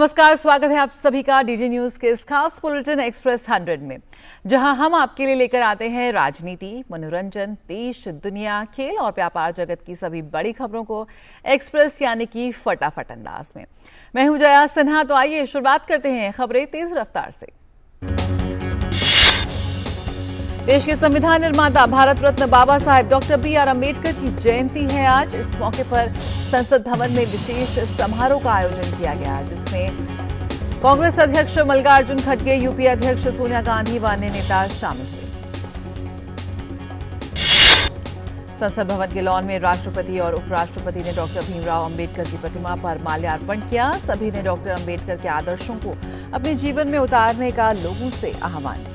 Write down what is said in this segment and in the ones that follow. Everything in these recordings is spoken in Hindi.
नमस्कार, स्वागत है आप सभी का डीडी न्यूज के इस खास बुलेटिन एक्सप्रेस 100 में, जहां हम आपके लिए लेकर आते हैं राजनीति, मनोरंजन, देश, दुनिया, खेल और व्यापार जगत की सभी बड़ी खबरों को एक्सप्रेस यानी कि फटाफट अंदाज में। मैं हूं जया सिन्हा, तो आइए शुरुआत करते हैं खबरें तेज रफ्तार से। देश के संविधान निर्माता भारत रत्न बाबा साहेब डॉक्टर बी.आर. अम्बेडकर की जयंती है आज। इस मौके पर संसद भवन में विशेष समारोह का आयोजन किया गया, जिसमें कांग्रेस अध्यक्ष मल्लिकार्जुन खड़गे, यूपीए अध्यक्ष सोनिया गांधी व अन्य नेता शामिल हुए। संसद भवन के लॉन में राष्ट्रपति और उपराष्ट्रपति ने डॉक्टर भीमराव अम्बेडकर की प्रतिमा पर माल्यार्पण किया। सभी ने डॉक्टर अम्बेडकर के आदर्शों को अपने जीवन में उतारने का लोगों से आह्वान किया।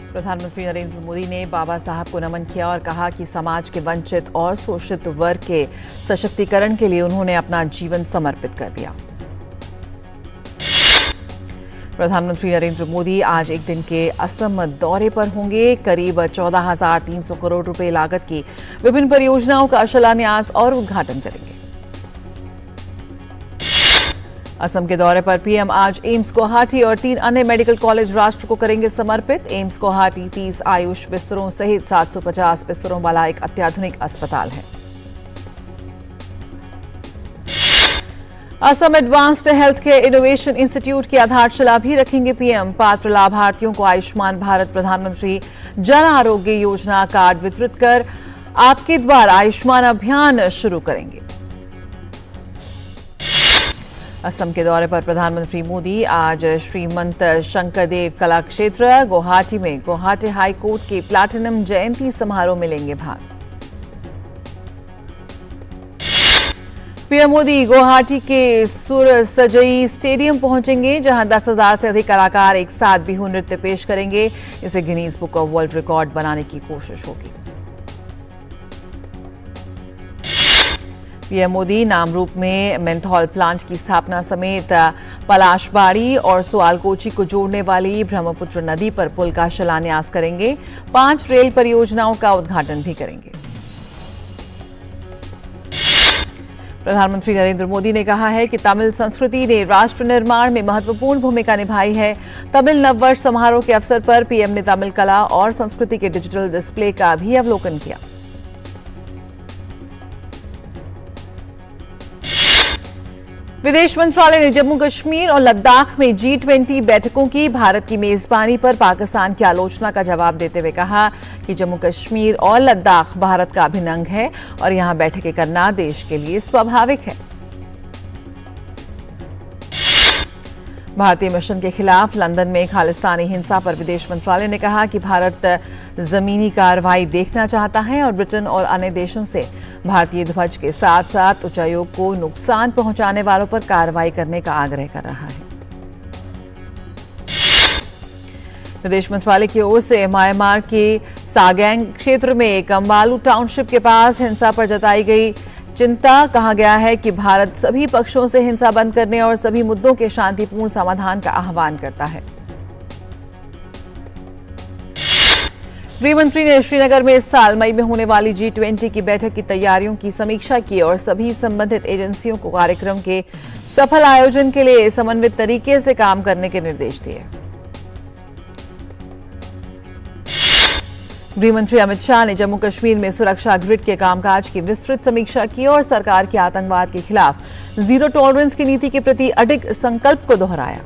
प्रधानमंत्री नरेंद्र मोदी ने बाबा साहब को नमन किया और कहा कि समाज के वंचित और शोषित वर्ग के सशक्तिकरण के लिए उन्होंने अपना जीवन समर्पित कर दिया। प्रधानमंत्री नरेंद्र मोदी आज एक दिन के असम दौरे पर होंगे। करीब 14,300 करोड़ रुपए लागत की विभिन्न परियोजनाओं का शिलान्यास और उद्घाटन करेंगे। असम के दौरे पर पीएम आज एम्स गुवाहाटी और 3 अन्य मेडिकल कॉलेज राष्ट्र को करेंगे समर्पित। एम्स गुवाहाटी 30 आयुष बिस्तरों सहित 750 बिस्तरों वाला एक अत्याधुनिक अस्पताल है। Assam advanced health care innovation institute की आधारशिला भी रखेंगे पीएम। पात्र लाभार्थियों को आयुष्मान भारत प्रधानमंत्री जन आरोग्य योजना कार्ड वितरित कर आपके द्वार आयुष्मान अभियान शुरू करेंगे। असम के दौरे पर प्रधानमंत्री मोदी आज श्रीमंत शंकरदेव कला क्षेत्र गुवाहाटी में गुवाहाटी हाई कोर्ट के प्लैटिनम जयंती समारोह में लेंगे भाग। पीएम मोदी गुवाहाटी के सुर सजई स्टेडियम पहुंचेंगे, जहां 10,000 से अधिक कलाकार एक साथ बिहू नृत्य पेश करेंगे। इसे Guinness book of world record बनाने की कोशिश होगी। पीएम मोदी नामरूप में मेंथॉल प्लांट की स्थापना समेत पलाशबाड़ी और सुआलकोची को जोड़ने वाली ब्रह्मपुत्र नदी पर पुल का शिलान्यास करेंगे। 5 रेल परियोजनाओं का उद्घाटन भी करेंगे। प्रधानमंत्री नरेंद्र मोदी ने कहा है कि तमिल संस्कृति ने राष्ट्र निर्माण में महत्वपूर्ण भूमिका निभाई है। तमिल नववर्ष समारोह के अवसर पर पीएम ने तमिल कला और संस्कृति के डिजिटल डिस्प्ले का भी अवलोकन किया। विदेश मंत्रालय ने जम्मू कश्मीर और लद्दाख में G20 बैठकों की भारत की मेजबानी पर पाकिस्तान की आलोचना का जवाब देते हुए कहा कि जम्मू कश्मीर और लद्दाख भारत का अभिन्न अंग है और यहां बैठकें करना देश के लिए स्वाभाविक है। भारतीय मिशन के खिलाफ लंदन में खालिस्तानी हिंसा पर विदेश मंत्रालय ने कहा कि भारत जमीनी कार्रवाई देखना चाहता है और ब्रिटेन और अन्य देशों से भारतीय ध्वज के साथ साथ उच्चायोग को नुकसान पहुंचाने वालों पर कार्रवाई करने का आग्रह कर रहा है। विदेश मंत्रालय की ओर से म्यांमार के सागैंग क्षेत्र में कम्बालू टाउनशिप के पास हिंसा पर जताई गई चिंता। कहा गया है कि भारत सभी पक्षों से हिंसा बंद करने और सभी मुद्दों के शांतिपूर्ण समाधान का आह्वान करता है। गृहमंत्री ने श्रीनगर में इस साल मई में होने वाली G20 की बैठक की तैयारियों की समीक्षा की और सभी संबंधित एजेंसियों को कार्यक्रम के सफल आयोजन के लिए समन्वित तरीके से काम करने के निर्देश दिए। गृहमंत्री अमित शाह ने जम्मू कश्मीर में सुरक्षा ग्रिड के कामकाज की विस्तृत समीक्षा की और सरकार के आतंकवाद के खिलाफ जीरो टॉलरेंस की नीति के प्रति अडिग संकल्प को दोहराया।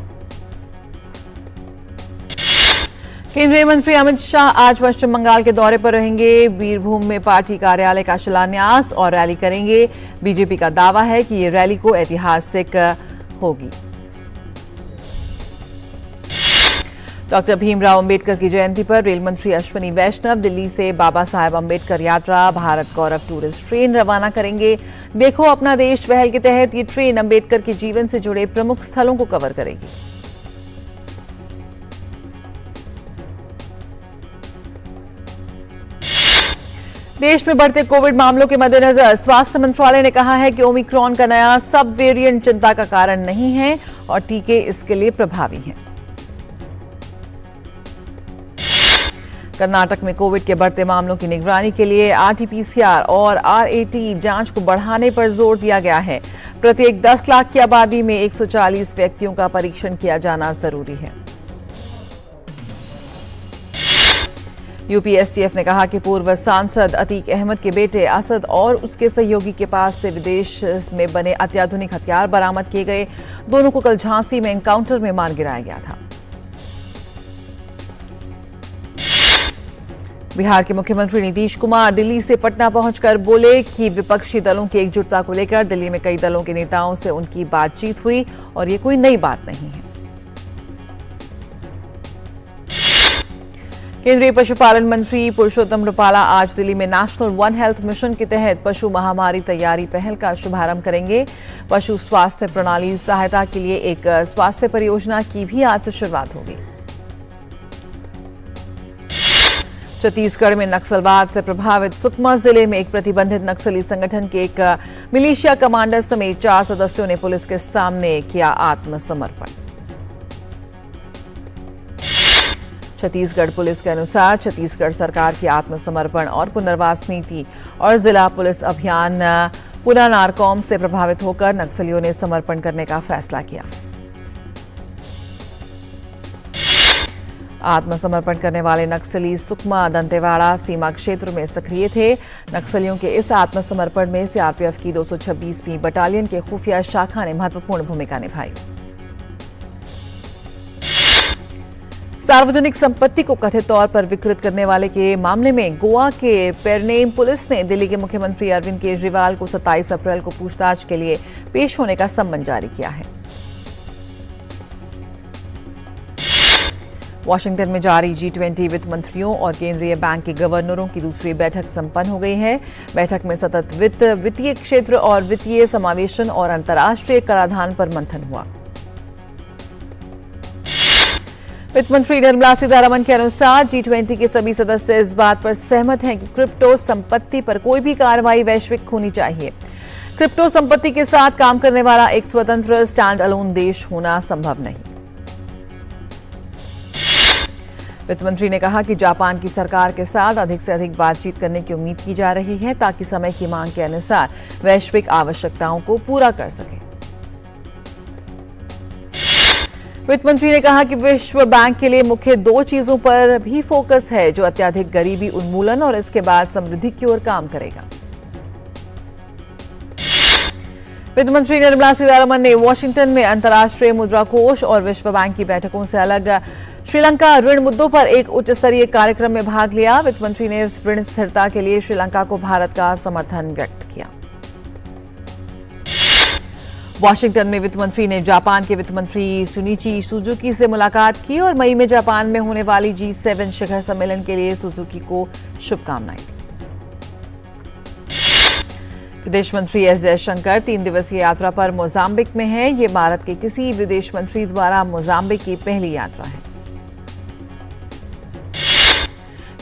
केंद्रीय मंत्री अमित शाह आज पश्चिम बंगाल के दौरे पर रहेंगे। बीरभूम में पार्टी कार्यालय का शिलान्यास और रैली करेंगे। बीजेपी का दावा है कि ये रैली को ऐतिहासिक होगी। डॉक्टर भीमराव अम्बेडकर की जयंती पर रेल मंत्री अश्विनी वैष्णव दिल्ली से बाबा साहेब अम्बेडकर यात्रा भारत गौरव टूरिस्ट ट्रेन रवाना करेंगे। देखो अपना देश पहल के तहत ये ट्रेन अम्बेडकर के जीवन से जुड़े प्रमुख स्थलों को कवर करेगी। देश में बढ़ते कोविड मामलों के मद्देनजर स्वास्थ्य मंत्रालय ने कहा है कि ओमिक्रॉन का नया सब वेरिएंट चिंता का कारण नहीं है और टीके इसके लिए प्रभावी हैं। कर्नाटक में कोविड के बढ़ते मामलों की निगरानी के लिए आरटी-पीसीआर और आरएटी जांच को बढ़ाने पर जोर दिया गया है। प्रत्येक 10 लाख की आबादी में 140 व्यक्तियों का परीक्षण किया जाना जरूरी है। यूपी एसटीएफ ने कहा कि पूर्व सांसद अतीक अहमद के बेटे असद और उसके सहयोगी के पास से विदेश में बने अत्याधुनिक हथियार बरामद किए गए। दोनों को कल झांसी में एनकाउंटर में मार गिराया गया था। बिहार के मुख्यमंत्री नीतीश कुमार दिल्ली से पटना पहुंचकर बोले कि विपक्षी दलों की एकजुटता को लेकर दिल्ली में कई दलों के नेताओं से उनकी बातचीत हुई और ये कोई नई बात नहीं है। केंद्रीय पशुपालन मंत्री पुरुषोत्तम रुपाला आज दिल्ली में नेशनल वन हेल्थ मिशन के तहत पशु महामारी तैयारी पहल का शुभारंभ करेंगे। पशु स्वास्थ्य प्रणाली सहायता के लिए एक स्वास्थ्य परियोजना की भी आज से शुरुआत होगी। छत्तीसगढ़ में नक्सलवाद से प्रभावित सुकमा जिले में एक प्रतिबंधित नक्सली संगठन के एक मिलिशिया कमांडर समेत 4 सदस्यों ने पुलिस के सामने किया आत्मसमर्पण। छत्तीसगढ़ पुलिस के अनुसार छत्तीसगढ़ सरकार की आत्मसमर्पण और पुनर्वास नीति और जिला पुलिस अभियान पुना नारकॉम से प्रभावित होकर नक्सलियों ने समर्पण करने का फैसला किया। आत्मसमर्पण करने वाले नक्सली सुकमा दंतेवाड़ा सीमा क्षेत्र में सक्रिय थे। नक्सलियों के इस आत्मसमर्पण में सीआरपीएफ की 226वीं बटालियन के खुफिया शाखा ने महत्वपूर्ण भूमिका निभाई। सार्वजनिक संपत्ति को कथित तौर पर विकृत करने वाले के मामले में गोवा के पेरनेम पुलिस ने दिल्ली के मुख्यमंत्री अरविंद केजरीवाल को 27 अप्रैल को पूछताछ के लिए पेश होने का सम्मन जारी किया है। वाशिंगटन में जारी G20 वित्त मंत्रियों और केंद्रीय बैंक के गवर्नरों की दूसरी बैठक संपन्न हो गई है। बैठक में सतत वित्त, वित्तीय क्षेत्र और वित्तीय समावेशन और अंतर्राष्ट्रीय कराधान पर मंथन हुआ। वित्त मंत्री निर्मला सीतारमण के अनुसार G20 के सभी सदस्य इस बात पर सहमत हैं कि क्रिप्टो संपत्ति पर कोई भी कार्रवाई वैश्विक होनी चाहिए। क्रिप्टो संपत्ति के साथ काम करने वाला एक स्वतंत्र स्टैंड अलोन देश होना संभव नहीं। वित्त मंत्री ने कहा कि जापान की सरकार के साथ अधिक से अधिक बातचीत करने की उम्मीद की जा रही है ताकि समय की मांग के अनुसार वैश्विक आवश्यकताओं को पूरा कर सके। वित्त मंत्री ने कहा कि विश्व बैंक के लिए मुख्य 2 चीजों पर भी फोकस है जो अत्यधिक गरीबी उन्मूलन और इसके बाद समृद्धि की ओर काम करेगा। वित्त मंत्री निर्मला सीतारमण ने वॉशिंगटन में अंतर्राष्ट्रीय मुद्रा कोष और विश्व बैंक की बैठकों से अलग श्रीलंका ऋण मुद्दों पर एक उच्च स्तरीय कार्यक्रम में भाग लिया। वित्त मंत्री ने ऋण स्थिरता के लिए श्रीलंका को भारत का समर्थन व्यक्त किया। वॉशिंगटन में वित्त मंत्री ने जापान के वित्त मंत्री सुनिची सुजुकी से मुलाकात की और मई में जापान में होने वाली G7 शिखर सम्मेलन के लिए सुजुकी को शुभकामनाएं दी। विदेश मंत्री एस जयशंकर 3 दिवसीय यात्रा पर मोजाम्बिक में हैं। ये भारत के किसी विदेश मंत्री द्वारा मोजाम्बिक की पहली यात्रा है।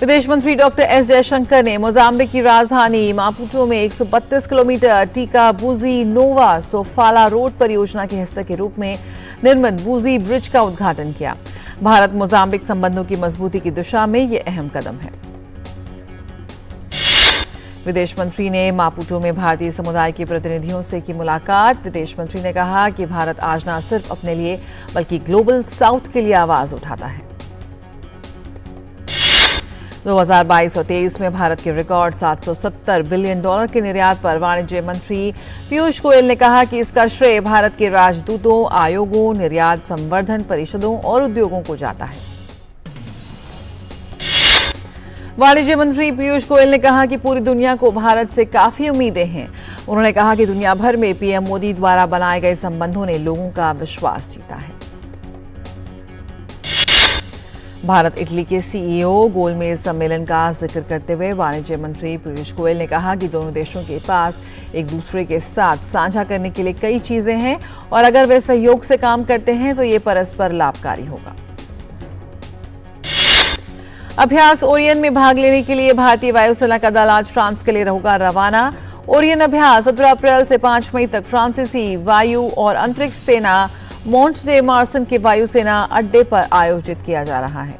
विदेश मंत्री डॉक्टर एस जयशंकर ने मोजाम्बिक की राजधानी मापुटो में 132 किलोमीटर टीका-बुजी नोवा सोफाला रोड परियोजना के हिस्से के रूप में निर्मित बुजी ब्रिज का उद्घाटन किया। भारत मोजाम्बिक संबंधों की मजबूती की दिशा में यह अहम कदम है। विदेश मंत्री ने मापुटो में भारतीय समुदाय के प्रतिनिधियों से की मुलाकात। विदेश मंत्री ने कहा कि भारत आज न सिर्फ अपने लिए बल्कि ग्लोबल साउथ के लिए आवाज उठाता है। 2022 और 23 में भारत के रिकॉर्ड $770 बिलियन के निर्यात पर वाणिज्य मंत्री पीयूष गोयल ने कहा कि इसका श्रेय भारत के राजदूतों, आयोगों, निर्यात संवर्धन परिषदों और उद्योगों को जाता है। वाणिज्य मंत्री पीयूष गोयल ने कहा कि पूरी दुनिया को भारत से काफी उम्मीदें हैं। उन्होंने कहा कि दुनिया भर में पीएम मोदी द्वारा बनाए गए संबंधों ने लोगों का विश्वास जीता है। भारत इटली के सीईओ गोलमेज सम्मेलन का जिक्र करते हुए वाणिज्य मंत्री पीयूष गोयल ने कहा कि दोनों देशों के पास एक दूसरे के साथ साझा करने के लिए कई चीजें हैं और अगर वे सहयोग से काम करते हैं तो ये परस्पर लाभकारी होगा। अभ्यास ओरियन में भाग लेने के लिए भारतीय वायुसेना का दल आज फ्रांस के लिए होगा रवाना। ओरियन अभ्यास 17 अप्रैल से 5 मई तक फ्रांसीसी वायु और अंतरिक्ष सेना मोंट डे मार्सन के वायुसेना अड्डे पर आयोजित किया जा रहा है।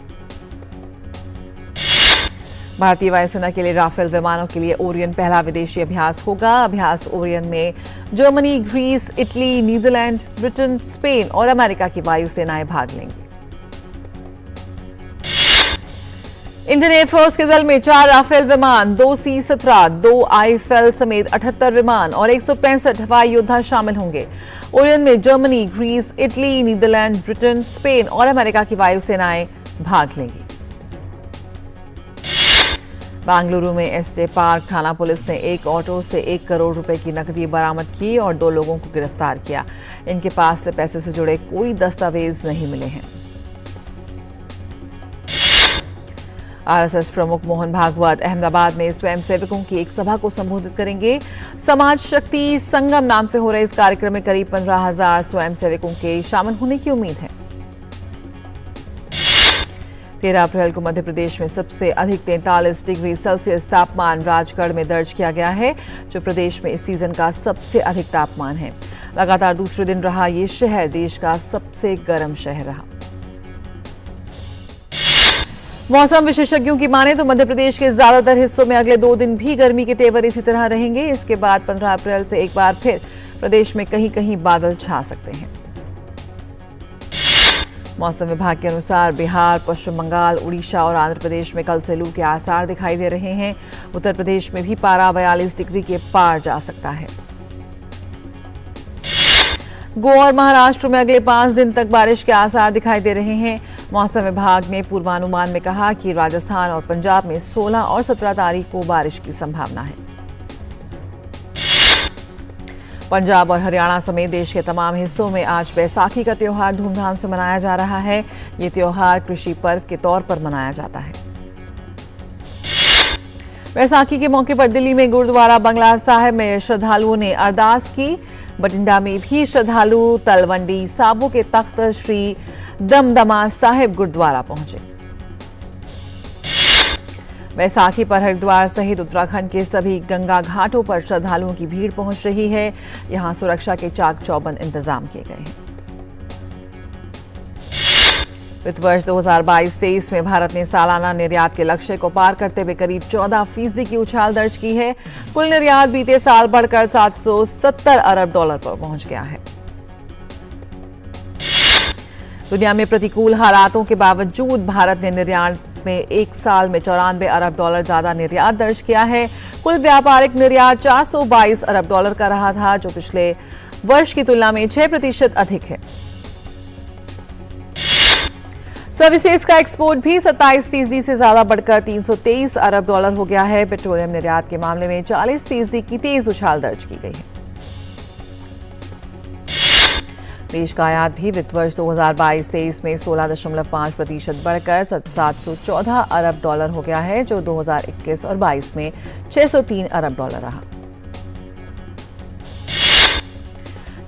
भारतीय वायुसेना के लिए राफेल विमानों के लिए ओरियन पहला विदेशी अभ्यास होगा। अभ्यास ओरियन में Germany, Greece, Italy, Netherlands, Britain, Spain और अमेरिका की वायुसेनाएं भाग लेंगी। इंडियन एयरफोर्स के दल में 4 राफेल विमान, 2 C-17, 2 आईफेल समेत 78 विमान और 165 हवाई योद्धा शामिल होंगे। ओरियन में Germany, Greece, Italy, Netherlands, Britain, Spain और अमेरिका की वायुसेनाएं भाग लेंगी। बेंगलुरु में एसजे पार्क थाना पुलिस ने एक ऑटो से 1 करोड़ रुपए की नकदी बरामद की और 2 लोगों को गिरफ्तार किया। इनके पास से पैसे से जुड़े कोई दस्तावेज नहीं मिले हैं। आरएसएस प्रमुख मोहन भागवत अहमदाबाद में स्वयंसेवकों की एक सभा को संबोधित करेंगे। समाज शक्ति संगम नाम से हो रहे इस कार्यक्रम में करीब 15,000 स्वयंसेवकों के शामिल होने की उम्मीद है। 13 अप्रैल को मध्य प्रदेश में सबसे अधिक 43 डिग्री सेल्सियस तापमान राजगढ़ में दर्ज किया गया है, जो प्रदेश में इस सीजन का सबसे अधिक तापमान है। लगातार दूसरे दिन रहा ये शहर देश का सबसे गर्म शहर रहा। मौसम विशेषज्ञों की माने तो मध्य प्रदेश के ज्यादातर हिस्सों में अगले 2 दिन भी गर्मी के तेवर इसी तरह रहेंगे। इसके बाद 15 अप्रैल से एक बार फिर प्रदेश में कहीं कहीं बादल छा सकते हैं। मौसम विभाग के अनुसार बिहार, पश्चिम बंगाल, उड़ीसा और आंध्र प्रदेश में कल से लू के आसार दिखाई दे रहे हैं। उत्तर प्रदेश में भी पारा 42 डिग्री के पार जा सकता है। गोवा और महाराष्ट्र में अगले 5 दिन तक बारिश के आसार दिखाई दे रहे हैं। मौसम विभाग ने पूर्वानुमान में कहा कि राजस्थान और पंजाब में 16 और 17 तारीख को बारिश की संभावना है। पंजाब और हरियाणा समेत देश के तमाम हिस्सों में आज बैसाखी का त्योहार धूमधाम से मनाया जा रहा है। ये त्योहार कृषि पर्व के तौर पर मनाया जाता है। बैसाखी के मौके पर दिल्ली में गुरुद्वारा बंगला साहिब में श्रद्धालुओं ने अरदास की। बठिंडा में भी श्रद्धालु तलवंडी साबो के तख्त श्री दमदमा साहिब गुरुद्वारा पहुंचे। बैसाखी पर हरिद्वार सहित उत्तराखंड के सभी गंगा घाटों पर श्रद्धालुओं की भीड़ पहुंच रही है। यहां सुरक्षा के चाक चौबंद इंतजाम किए गए हैं। वित्त वर्ष 2022-23 में भारत ने सालाना निर्यात के लक्ष्य को पार करते हुए करीब 14% की उछाल दर्ज की है। कुल निर्यात बीते साल बढ़कर $770 अरब पर पहुंच गया है। दुनिया में प्रतिकूल हालातों के बावजूद भारत ने निर्यात में एक साल में $94 अरब ज्यादा निर्यात दर्ज किया है। कुल व्यापारिक निर्यात $422 अरब का रहा था, जो पिछले वर्ष की तुलना में 6% अधिक है। सर्विसेज का एक्सपोर्ट भी 27% से ज्यादा बढ़कर $323 अरब हो गया है। पेट्रोलियम निर्यात के मामले में 40% की तेज उछाल दर्ज की गई है। देश का आयात भी वित्त वर्ष 2022-23 में 16.5% बढ़कर $714 अरब हो गया है, जो 2021 और 22 में $603 अरब रहा।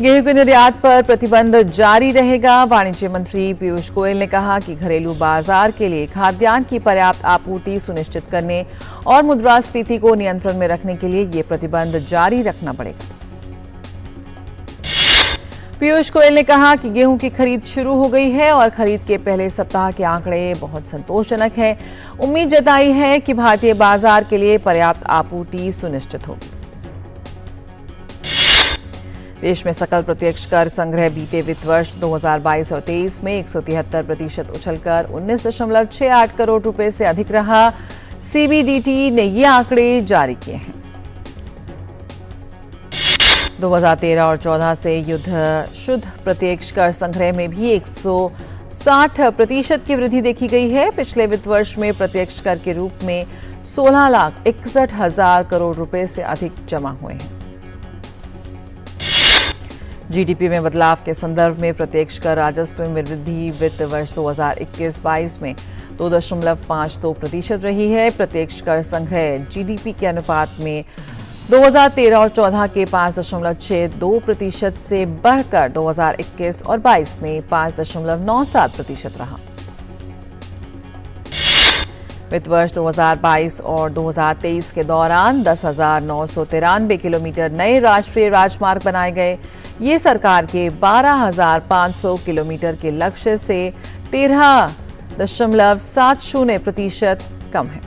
गेहूं के निर्यात पर प्रतिबंध जारी रहेगा। वाणिज्य मंत्री पीयूष गोयल ने कहा कि घरेलू बाजार के लिए खाद्यान्न की पर्याप्त आपूर्ति सुनिश्चित करने और मुद्रास्फीति को नियंत्रण में रखने के लिए ये प्रतिबंध जारी रखना पड़ेगा। पीयूष गोयल ने कहा कि गेहूं की खरीद शुरू हो गई है और खरीद के पहले सप्ताह के आंकड़े बहुत संतोषजनक हैं। उम्मीद जताई है कि भारतीय बाजार के लिए पर्याप्त आपूर्ति सुनिश्चित होगी। देश में सकल प्रत्यक्ष कर संग्रह बीते वित्त वर्ष 2022 और 23 में 173% उछलकर 19.68 करोड़ रुपए से अधिक रहा। सीबीडीटी ने ये आंकड़े जारी किए हैं। 2013 और 14 से युद्ध शुद्ध प्रत्यक्ष कर संग्रह में भी 160% की वृद्धि देखी गई है। पिछले वित्त वर्ष में प्रत्यक्ष कर के रूप में 16,61,000 करोड़ रुपए से अधिक जमा हुए हैं। जीडीपी में बदलाव के संदर्भ में प्रत्यक्ष कर राजस्व में वृद्धि वित्त वर्ष 2021-22 में 2.52% रही है। प्रत्यक्ष कर संग्रह जीडीपी के अनुपात में 2013 और 14 के 5.62% से बढ़कर 2021 और 22 में 5.97% रहा। वित्त वर्ष 2022 और 2023 के दौरान 10,993 किलोमीटर नए राष्ट्रीय राजमार्ग बनाए गए। ये सरकार के 12,500 किलोमीटर के लक्ष्य से 13.70% कम है।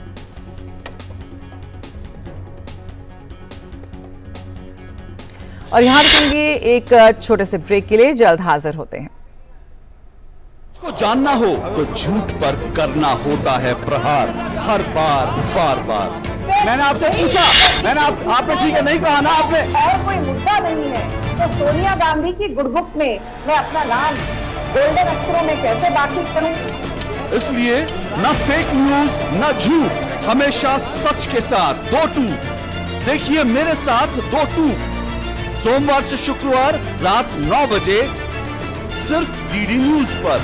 और यहाँ रुकेंगे एक छोटे से ब्रेक के लिए, जल्द हाजिर होते हैं। को जानना हो तो झूठ पर करना होता है प्रहार, हर बार बार बार। मैंने आपसे पूछा, आपने ठीक है नहीं कहा ना आपने। और कोई मुद्दा नहीं है तो सोनिया गांधी की गुडबुक में मैं अपना नाम गोल्डन अक्षरों में कैसे दाखिल करूं? इसलिए न फेक न्यूज न झूठ, हमेशा सच के साथ 2-2। देखिए मेरे साथ 2-2, सोमवार से शुक्रवार रात 9 बजे सिर्फ डीडी न्यूज पर।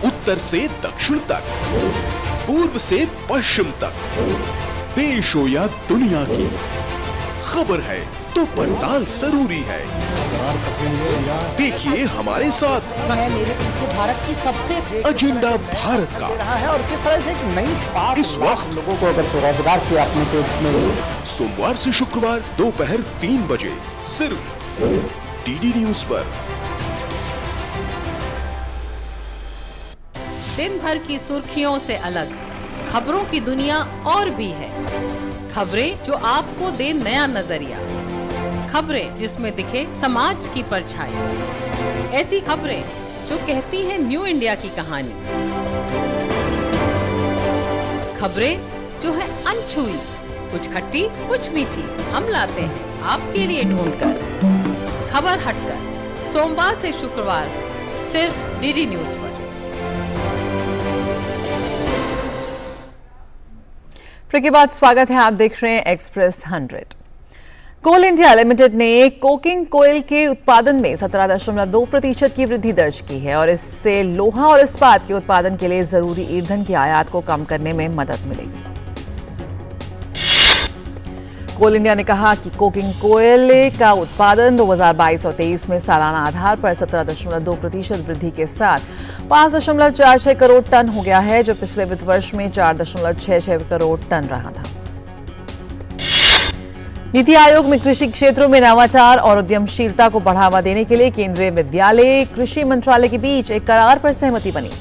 उत्तर से दक्षिण तक, पूर्व से पश्चिम तक, देश हो या दुनिया की खबर है तो पड़ताल जरूरी है। देखिए हमारे साथ मेरे पीछे भारत की सबसे एजेंडा भारत का है और किस तरह से एक नई शुरुआत इस वक्त लोगों को अगर स्वरोजगार से अपने को इसमें सोमवार से शुक्रवार दोपहर 3 बजे सिर्फ डीडी न्यूज पर। दिन भर की सुर्खियों से अलग खबरों की दुनिया और भी है। खबरें जो आपको दे नया नजरिया, खबरें जिसमें दिखे समाज की परछाई, ऐसी खबरें जो कहती हैं न्यू इंडिया की कहानी, खबरें जो है अनछुई, कुछ खट्टी कुछ मीठी, हम लाते हैं आपके लिए ढूंढकर खबर हटकर, सोमवार से शुक्रवार सिर्फ डीडी न्यूज पर। ब्रेक के बाद स्वागत है, आप देख रहे हैं एक्सप्रेस 100। कोल इंडिया लिमिटेड ने कोकिंग कोयल के उत्पादन में 17.2% की वृद्धि दर्ज की है और इससे लोहा और इस्पात के उत्पादन के लिए जरूरी ईंधन की आयात को कम करने में मदद मिलेगी। कोल इंडिया ने कहा कि कोकिंग कोयले का उत्पादन 2022 और 23 में सालाना आधार पर 17.2% वृद्धि के साथ 5.46 करोड़ टन हो गया है, जो पिछले वित्त वर्ष में 4.66 करोड़ टन रहा था। नीति आयोग में कृषि क्षेत्रों में नवाचार और उद्यमशीलता को बढ़ावा देने के लिए केंद्रीय विद्यालय कृषि मंत्रालय के बीच एक करार पर सहमति बनी।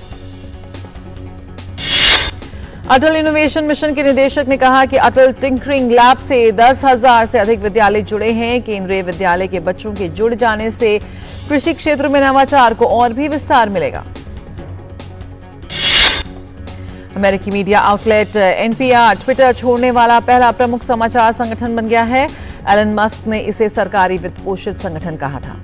अटल इनोवेशन मिशन के निदेशक ने कहा कि अटल टिंकरिंग लैब से 10,000 से अधिक विद्यालय जुड़े हैं। केंद्रीय विद्यालय के बच्चों के जुड़ जाने से कृषि क्षेत्र में नवाचार को और भी विस्तार मिलेगा। अमेरिकी मीडिया आउटलेट एनपीआर ट्विटर छोड़ने वाला पहला प्रमुख समाचार संगठन बन गया है। एलन मस्क ने इसे सरकारी वित्त पोषित संगठन कहा था।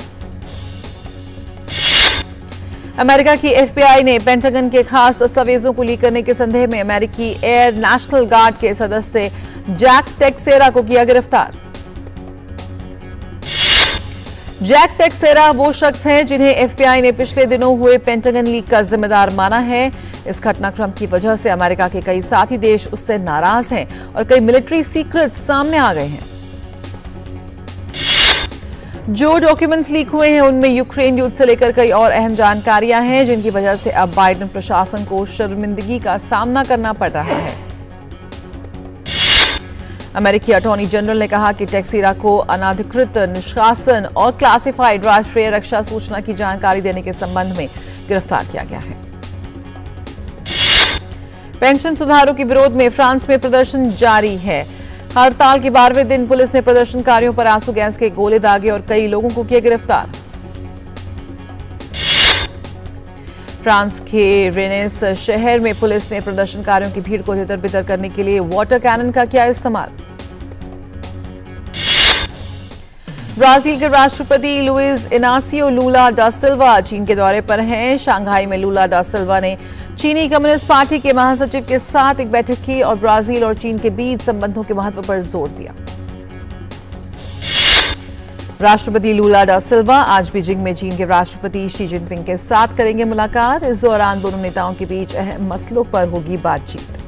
अमेरिका की एफबीआई ने पेंटागन के खास दस्तावेजों को लीक करने के संदेह में अमेरिकी एयर नेशनल गार्ड के सदस्य जैक टेक्सेरा को किया गिरफ्तार। जैक टेक्सेरा वो शख्स हैं जिन्हें एफबीआई ने पिछले दिनों हुए पेंटागन लीक का जिम्मेदार माना है। इस घटनाक्रम की वजह से अमेरिका के कई साथी देश उससे नाराज हैं और कई मिलिट्री सीक्रेट्स सामने आ गए हैं। जो डॉक्यूमेंट्स लीक हुए हैं उनमें यूक्रेन युद्ध से लेकर कई और अहम जानकारियां हैं, जिनकी वजह से अब बाइडेन प्रशासन को शर्मिंदगी का सामना करना पड़ रहा है। अमेरिकी अटॉर्नी जनरल ने कहा कि टेक्सेरा को अनाधिकृत निष्कासन और क्लासिफाइड राष्ट्रीय रक्षा सूचना की जानकारी देने के संबंध में गिरफ्तार किया गया है। पेंशन सुधारों के विरोध में फ्रांस में प्रदर्शन जारी है। हड़ताल के 12वें दिन पुलिस ने प्रदर्शनकारियों पर आंसू गैस के गोले दागे और कई लोगों को किया गिरफ्तार। फ्रांस के रेनेस शहर में पुलिस ने प्रदर्शनकारियों की भीड़ को तितर-बितर करने के लिए वाटर कैनन का किया इस्तेमाल। ब्राजील के राष्ट्रपति लुइस इनासियो लूला डा सिल्वा चीन के दौरे पर हैं। शंघाई में लूला डा सिल्वा ने चीनी कम्युनिस्ट पार्टी के महासचिव के साथ एक बैठक की और ब्राजील और चीन के बीच संबंधों के महत्व पर जोर दिया। राष्ट्रपति लूला डा सिल्वा आज बीजिंग में चीन के राष्ट्रपति शी जिनपिंग के साथ करेंगे मुलाकात। इस दौरान दोनों नेताओं के बीच अहम मसलों पर होगी बातचीत।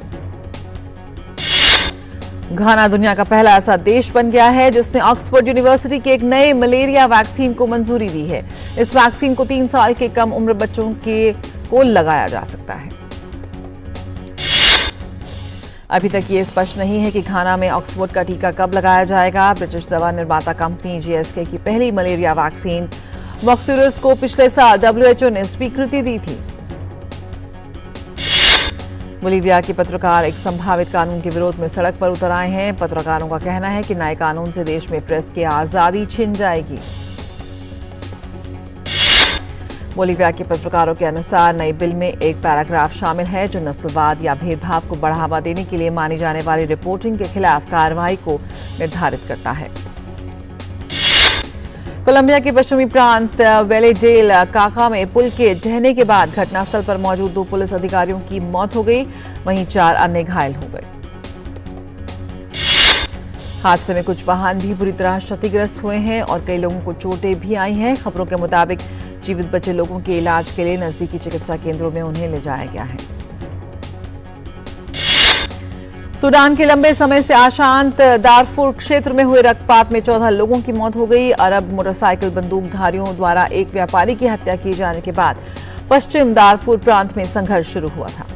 घाना दुनिया का पहला ऐसा देश बन गया है जिसने ऑक्सफोर्ड यूनिवर्सिटी के एक नए मलेरिया वैक्सीन को मंजूरी दी है। इस वैक्सीन को 3 साल के कम उम्र बच्चों को लगाया जा सकता है। अभी तक ये स्पष्ट नहीं है कि घाना में ऑक्सफोर्ड का टीका कब लगाया जाएगा। ब्रिटिश दवा निर्माता कंपनी जीएसके की पहली मलेरिया वैक्सीन वॉक्सुरस को पिछले साल WHO ने स्वीकृति दी थी। बोलीविया के पत्रकार एक संभावित कानून के विरोध में सड़क पर उतर आए हैं। पत्रकारों का कहना है कि नए कानून से देश में प्रेस की आजादी छिन जाएगी। बोलीविया के पत्रकारों के अनुसार नई बिल में एक पैराग्राफ शामिल है जो नस्लवाद या भेदभाव को बढ़ावा देने के लिए मानी जाने वाली रिपोर्टिंग के खिलाफ कार्रवाई को निर्धारित करता है। कोलंबिया के पश्चिमी प्रांत वेलेडेल काका में पुल के ढहने के बाद घटनास्थल पर मौजूद 2 पुलिस अधिकारियों की मौत हो गई, वहीं 4 अन्य घायल हो गए। हादसे में कुछ वाहन भी बुरी तरह क्षतिग्रस्त हुए हैं और कई लोगों को चोटें भी आई हैं। खबरों के मुताबिक जीवित बचे लोगों के इलाज के लिए नजदीकी चिकित्सा केंद्रों में उन्हें ले जाया गया है। सूडान के लंबे समय से अशांत दारफुर क्षेत्र में हुए रक्तपात में 14 लोगों की मौत हो गई। अरब मोटरसाइकिल बंदूकधारियों द्वारा एक व्यापारी की हत्या किए जाने के बाद पश्चिम दारफुर प्रांत में संघर्ष शुरू हुआ था।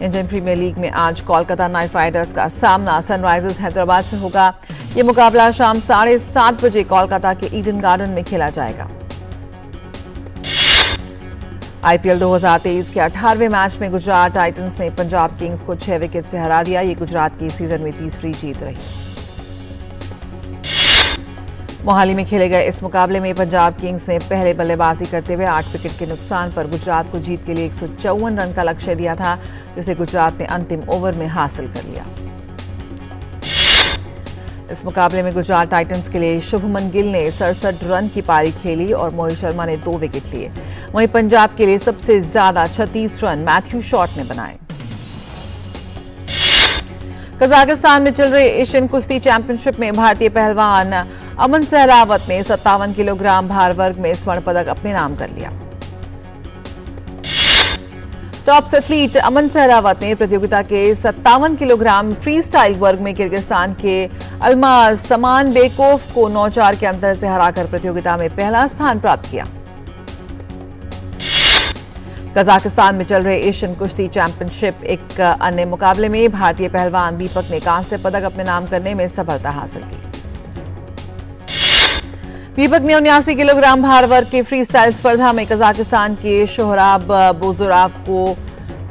इंडियन प्रीमियर लीग में आज कोलकाता नाइट राइडर्स का सामना सनराइजर्स हैदराबाद से होगा। ये मुकाबला शाम 7:30 बजे कोलकाता के ईडन गार्डन में खेला जाएगा। आईपीएल 2023 के 18वें मैच में गुजरात टाइटंस ने पंजाब किंग्स को 6 विकेट से हरा दिया। ये गुजरात की सीजन में तीसरी जीत रही। मोहाली में खेले गए इस मुकाबले में पंजाब किंग्स ने पहले बल्लेबाजी करते हुए 8 विकेट के नुकसान पर गुजरात को जीत के लिए 154 रन का लक्ष्य दिया था, जिसे गुजरात ने अंतिम ओवर में हासिल कर लिया। इस मुकाबले में गुजरात टाइटंस के लिए शुभमन गिल ने 67 रन की पारी खेली और मोहित शर्मा ने 2 विकेट लिए। वहीं पंजाब के लिए सबसे ज्यादा 36 रन मैथ्यू शॉट ने बनाए। कजाकिस्तान में चल रहे एशियन कुश्ती चैंपियनशिप में भारतीय पहलवान अमन सहरावत ने 57 किलोग्राम भार वर्ग में स्वर्ण पदक अपने नाम कर लिया। टॉप एथलीट अमन सहरावत ने प्रतियोगिता के 57 किलोग्राम फ्री स्टाइल वर्ग में किर्गिस्तान के अल्माज समान बेकोफ को 9-4 के अंतर से हराकर प्रतियोगिता में पहला स्थान प्राप्त किया। कजाकिस्तान में चल रहे एशियन कुश्ती चैंपियनशिप एक अन्य मुकाबले में भारतीय पहलवान दीपक ने कांस्य पदक अपने नाम करने में सफलता हासिल की। दीपक ने 79 किलोग्राम भार वर्ग की फ्री स्टाइल स्पर्धा में कजाकिस्तान के शोहराब बोजुराव को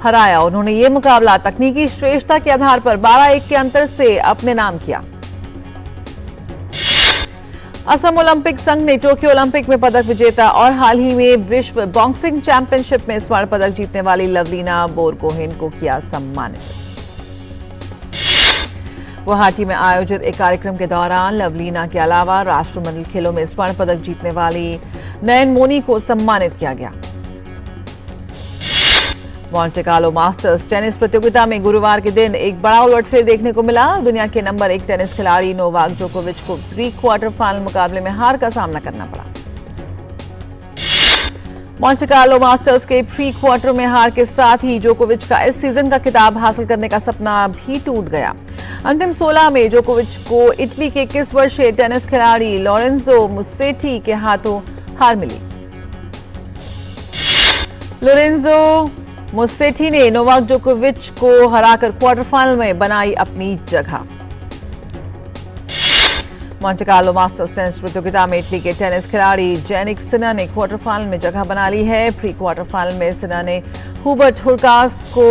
हराया। उन्होंने ये मुकाबला तकनीकी श्रेष्ठता के आधार पर 12-1 के अंतर से अपने नाम किया। असम ओलंपिक संघ ने टोक्यो ओलंपिक में पदक विजेता और हाल ही में विश्व बॉक्सिंग चैंपियनशिप में स्वर्ण पदक जीतने वाली लवलीना बोरगोहेन को किया सम्मानित। गुवाहाटी में आयोजित एक कार्यक्रम के दौरान लवलीना के अलावा राष्ट्रमंडल खेलों में स्वर्ण पदक जीतने वाली नयन मोनी को सम्मानित किया गया। मॉन्टे कार्लो मास्टर्स टेनिस प्रतियोगिता में गुरुवार के दिन एक बड़ा उलटफेर देखने को मिला। दुनिया के नंबर 1 टेनिस खिलाड़ी नोवाक जोकोविच को प्री क्वार्टर फाइनल मुकाबले में हार का सामना करना पड़ा। मॉन्टे कार्लो मास्टर्स के प्री क्वार्टर में हार के साथ ही जोकोविच का इस सीजन का खिताब हासिल करने का सपना भी टूट गया। अंतिम 16 में जोकोविच को इटली के 21 वर्षीय टेनिस खिलाड़ी लोरेंजो मुसेटी के हाथों हार मिली। लोरेंजो मुसेटी ने नोवाक जोकोविच को हराकर क्वार्टर फाइनल में बनाई अपनी जगह। मॉन्टे कार्लो मास्टर्स टेनिस प्रतियोगिता में इटली के टेनिस खिलाड़ी जेनिक सिनर ने क्वार्टर फाइनल में जगह बना ली है। प्री क्वार्टर फाइनल में सिनर ने हुबर्ट हुरकास को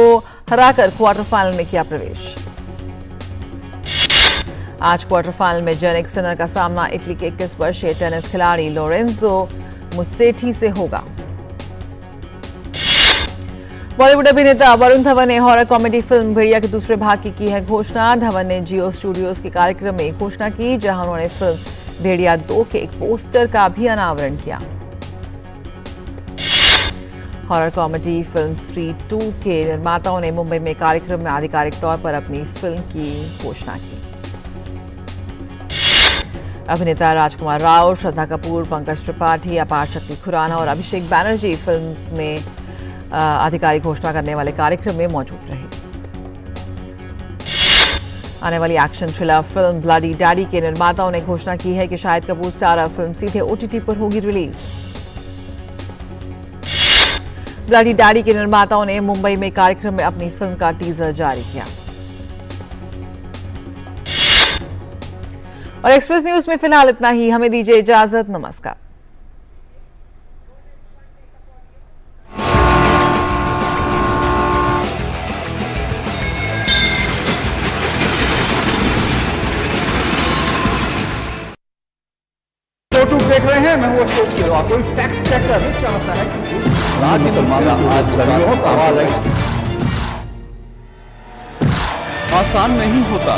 हराकर क्वार्टर फाइनल में किया प्रवेश। आज क्वार्टर फाइनल में जेनिक सिनर का सामना इटली के 21 वर्षीय टेनिस खिलाड़ी लोरेंजो मुसेटी से होगा। बॉलीवुड अभिनेता वरुण धवन ने हॉरर कॉमेडी फिल्म भेड़िया के दूसरे भाग की है घोषणा। धवन ने जियो स्टूडियोज के कार्यक्रम में घोषणा की, जहां उन्होंने फिल्म भेड़िया 2 के एक पोस्टर का भी अनावरण किया। हॉरर कॉमेडी फिल्म स्त्री 2 के निर्माताओं ने मुंबई में कार्यक्रम में आधिकारिक तौर पर अपनी फिल्म की घोषणा की। अभिनेता राजकुमार राव, श्रद्धा कपूर, पंकज त्रिपाठी, अपार शक्ति खुराना और अभिषेक बैनर्जी फिल्म में आधिकारिक घोषणा करने वाले कार्यक्रम में मौजूद रहे। आने वाली action thriller film bloody daddy के निर्माताओं ने घोषणा की है कि शाहिद कपूर स्टारर फिल्म सीधे ओटीटी पर होगी रिलीज। ब्लडी डैडी के निर्माताओं ने मुंबई में कार्यक्रम में अपनी फिल्म का टीजर जारी किया। और एक्सप्रेस न्यूज में फिलहाल इतना ही। हमें दीजिए इजाजत। नमस्कार। है मैं वो सोच के कोई फैक्ट चेकर नहीं चाहता है कि राज मुसलमान आज हो सवाल है आसान नहीं होता।